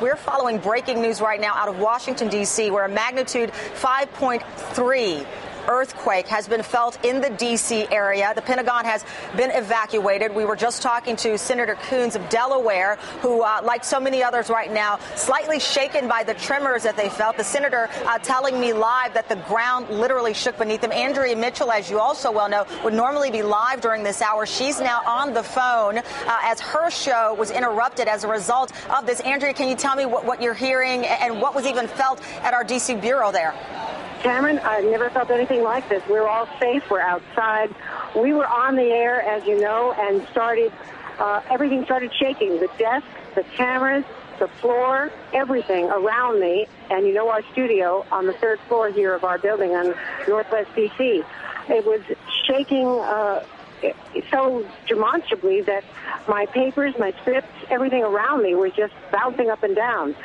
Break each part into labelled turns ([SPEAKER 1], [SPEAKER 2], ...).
[SPEAKER 1] We're following breaking news right now out of Washington, D.C., where a magnitude 5.3 earthquake has been felt in the D.C. area. The Pentagon has been evacuated. We were just talking to Senator Coons of Delaware, who, like so many others right now, slightly shaken by the tremors that they felt. The senator telling me live that the ground literally shook beneath him. Andrea Mitchell, as you also well know, would normally be live during this hour. She's now on the phone as her show was interrupted as a result of this. Andrea, can you tell me what you're hearing and what was even felt at our D.C. bureau there?
[SPEAKER 2] Cameron, I've never felt anything like this. We're all safe. We're outside. We were on the air, as you know, and everything started shaking. The desk, the cameras, the floor, everything around me. And you know our studio on the third floor here of our building on Northwest D.C. It was shaking so demonstrably that my papers, my scripts, everything around me was just bouncing up and down.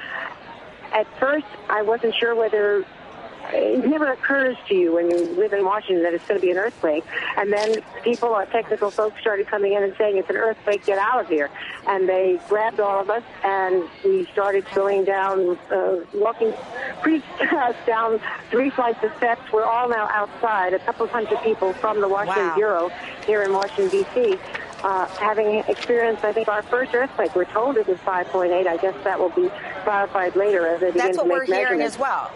[SPEAKER 2] At first, I wasn't sure whether... It never occurs to you when you live in Washington that it's going to be an earthquake. And then people, our technical folks, started coming in and saying, it's an earthquake, get out of here. And grabbed all of us, and we started going down, walking down 3 flights of steps. We're all now outside, a couple hundred people from the Washington Bureau here in Washington, D.C., having experienced, I think, our first earthquake. We're told it was 5.8. I guess that will be clarified later as they begin to make measurements.
[SPEAKER 1] That's what we're hearing as well.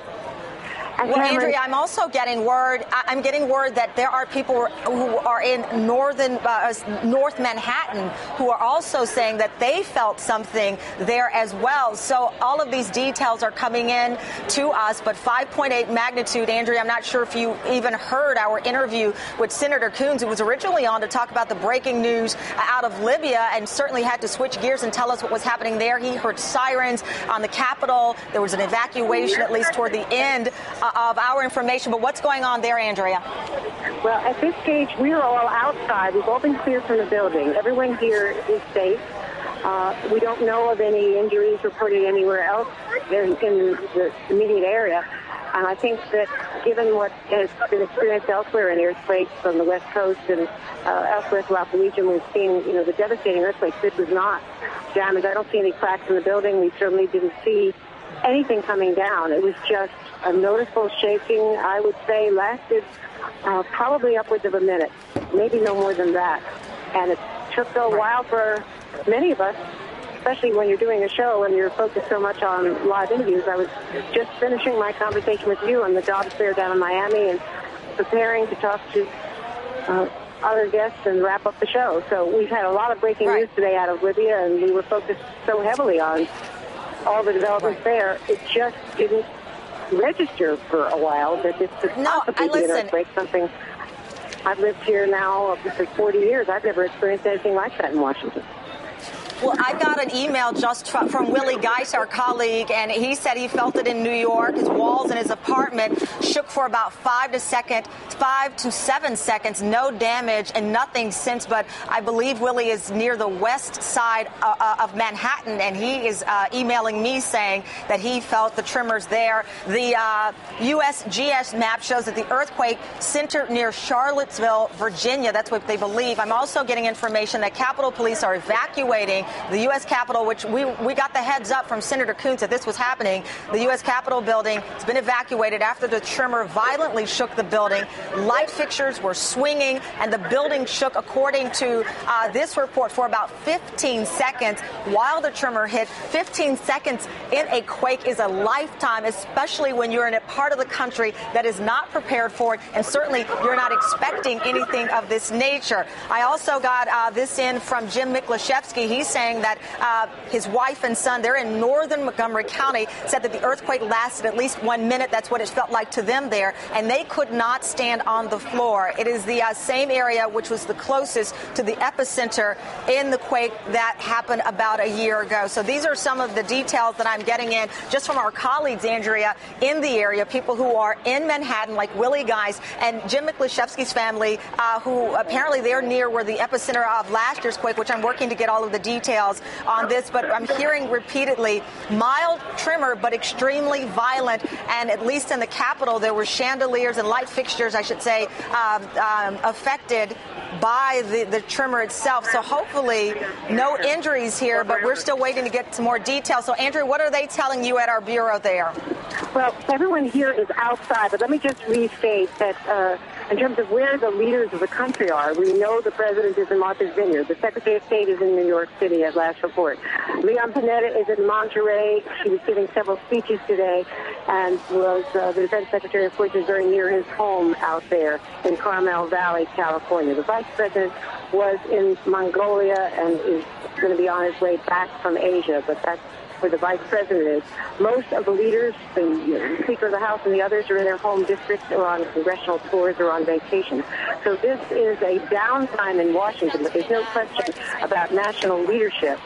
[SPEAKER 1] Well, Andrea, I'm also getting word. I'm getting word that there are people who are in North Manhattan who are also saying that they felt something there as well. So all of these details are coming in to us. But 5.8 magnitude, Andrea, I'm not sure if you even heard our interview with Senator Coons, who was originally on to talk about the breaking news out of Libya, and certainly had to switch gears and tell us what was happening there. He heard sirens on the Capitol. There was an evacuation, at least toward the end of our information. But what's going on there, Andrea?
[SPEAKER 2] Well, at this stage, we are all outside. We've all been cleared from the building. Everyone here is safe. We don't know of any injuries reported anywhere else in the immediate area. And I think that given what has been experienced elsewhere in earthquakes on the West Coast and elsewhere throughout the region, we've seen, the devastating earthquakes. This was not damage. I don't see any cracks in the building. We certainly didn't see anything coming down. It was just a noticeable shaking, I would say, lasted probably upwards of a minute, maybe no more than that. And it took a while for many of us, especially when you're doing a show and you're focused so much on live interviews. I was just finishing my conversation with you on the job fair down in Miami and preparing to talk to other guests and wrap up the show. So we've had a lot of breaking news today out of Libya, and we were focused so heavily on all the developments there. It just didn't register for a while that this could possibly be an earthquake. Something I've lived here now for 40 years. I've never experienced anything like that in Washington.
[SPEAKER 1] Well, I got an email just from Willie Geis, our colleague, and he said he felt it in New York. His walls in his apartment shook for about 5 to 7 seconds. No damage and nothing since. But I believe Willie is near the west side of Manhattan, and he is emailing me saying that he felt the tremors there. The USGS map shows that the earthquake centered near Charlottesville, Virginia. That's what they believe. I'm also getting information that Capitol Police are evacuating the U.S. Capitol, which we got the heads up from Senator Coons that this was happening. The U.S. Capitol building has been evacuated after the tremor violently shook the building. Light fixtures were swinging, and the building shook, according to this report, for about 15 seconds while the tremor hit. 15 seconds in a quake is a lifetime, especially when you're in a part of the country that is not prepared for it, and certainly you're not expecting anything of this nature. I also got this in from Jim Miklashevsky. He's saying that his wife and son, they're in northern Montgomery County, said that the earthquake lasted at least 1 minute. That's what it felt like to them there, and they could not stand on the floor. It is the same area which was the closest to the epicenter in the quake that happened about a year ago. So these are some of the details that I'm getting in just from our colleagues, Andrea, in the area, people who are in Manhattan, like Willie Geis and Jim Miklashevsky's family, who apparently they're near where the epicenter of last year's quake, which I'm working to get all of the details on this, but I'm hearing repeatedly mild tremor, but extremely violent. And at least in the Capitol, there were chandeliers and light fixtures, I should say, affected by the tremor itself. So hopefully no injuries here, but we're still waiting to get some more details. So, Andrew, what are they telling you at our bureau there?
[SPEAKER 2] Well, everyone here is outside, but let me just restate that in terms of where the leaders of the country are, we know the president is in Martha's Vineyard. The Secretary of State is in New York City at last report. Leon Panetta is in Monterey. She was giving several speeches today, and was the Defense Secretary, of course, is very near his home out there in Carmel Valley, California. The Vice President was in Mongolia and is going to be on his way back from Asia, but that's where the Vice President is. Most of the leaders, the Speaker of the House and the others, are in their home districts or on congressional tours or on vacation. So this is a downtime in Washington, but there's no question about national leadership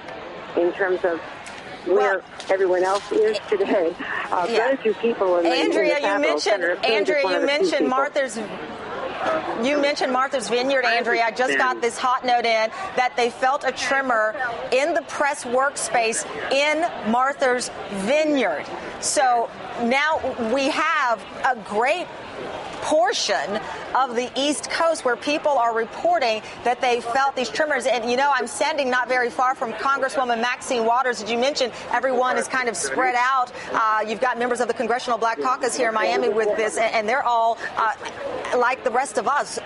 [SPEAKER 2] in terms of where everyone else is today. Very few people in the
[SPEAKER 1] you mentioned Martha's. You mentioned Martha's Vineyard, Andrea. I just got this hot note in that they felt a tremor in the press workspace in Martha's Vineyard. So now we have a great portion of the East Coast where people are reporting that they felt these tremors. And, you know, I'm standing not very far from Congresswoman Maxine Waters. As you mentioned, everyone is kind of spread out. You've got members of the Congressional Black Caucus here in Miami with this, and they're all, like the rest of us,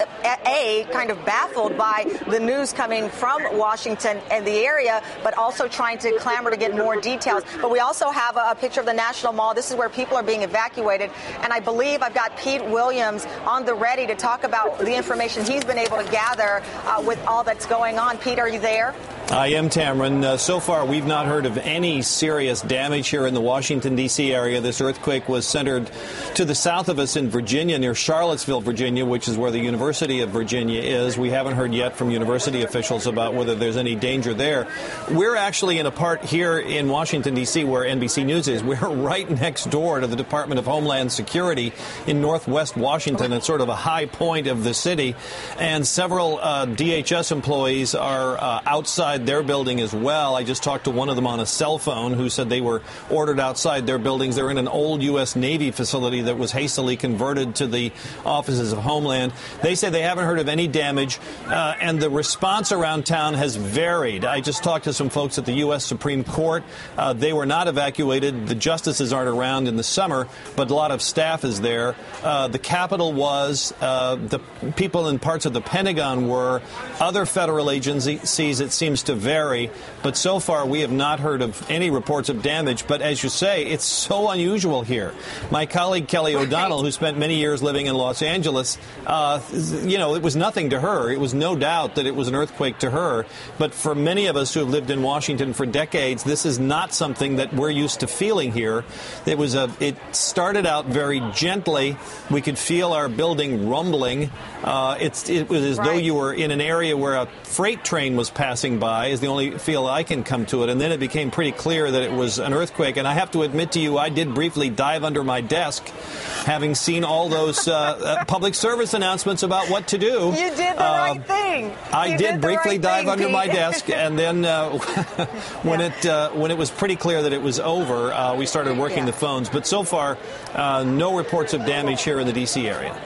[SPEAKER 1] kind of baffled by the news coming from Washington and the area, but also trying to clamor to get more details. But we also have a picture of the National Mall. This is where people are being evacuated. And I believe I've got Pete Williams on the ready to talk about the information he's been able to gather with all that's going on. Pete, are you there?
[SPEAKER 3] I am, Tamron. So far, we've not heard of any serious damage here in the Washington, D.C. area. This earthquake was centered to the south of us in Virginia, near Charlottesville, Virginia, which is where the University of Virginia is. We haven't heard yet from university officials about whether there's any danger there. We're actually in a part here in Washington, D.C., where NBC News is. We're right next door to the Department of Homeland Security in northwest Washington. It's sort of a high point of the city. And several DHS employees are outside their building as well. I just talked to one of them on a cell phone who said they were ordered outside their buildings. They're in an old U.S. Navy facility that was hastily converted to the offices of Homeland. They say they haven't heard of any damage, and the response around town has varied. I just talked to some folks at the U.S. Supreme Court. They were not evacuated. The justices aren't around in the summer, but a lot of staff is there. The Capitol was. The people in parts of the Pentagon were. Other federal agencies, it seems to vary, but so far we have not heard of any reports of damage. But as you say, it's so unusual here. My colleague Kelly O'Donnell, who spent many years living in Los Angeles, it was nothing to her. It was no doubt that it was an earthquake to her. But for many of us who have lived in Washington for decades, this is not something that we're used to feeling here. It started out very gently. We could feel our building rumbling. It was as though you were in an area where a freight train was passing by, is the only feel I can come to it. And then it became pretty clear that it was an earthquake. And I have to admit to you, I did briefly dive under my desk, having seen all those public service announcements about what to do.
[SPEAKER 1] You did the right thing.
[SPEAKER 3] I did briefly dive under my desk, and then when it was pretty clear that it was over, we started working the phones. But so far, no reports of damage here in the D.C. area.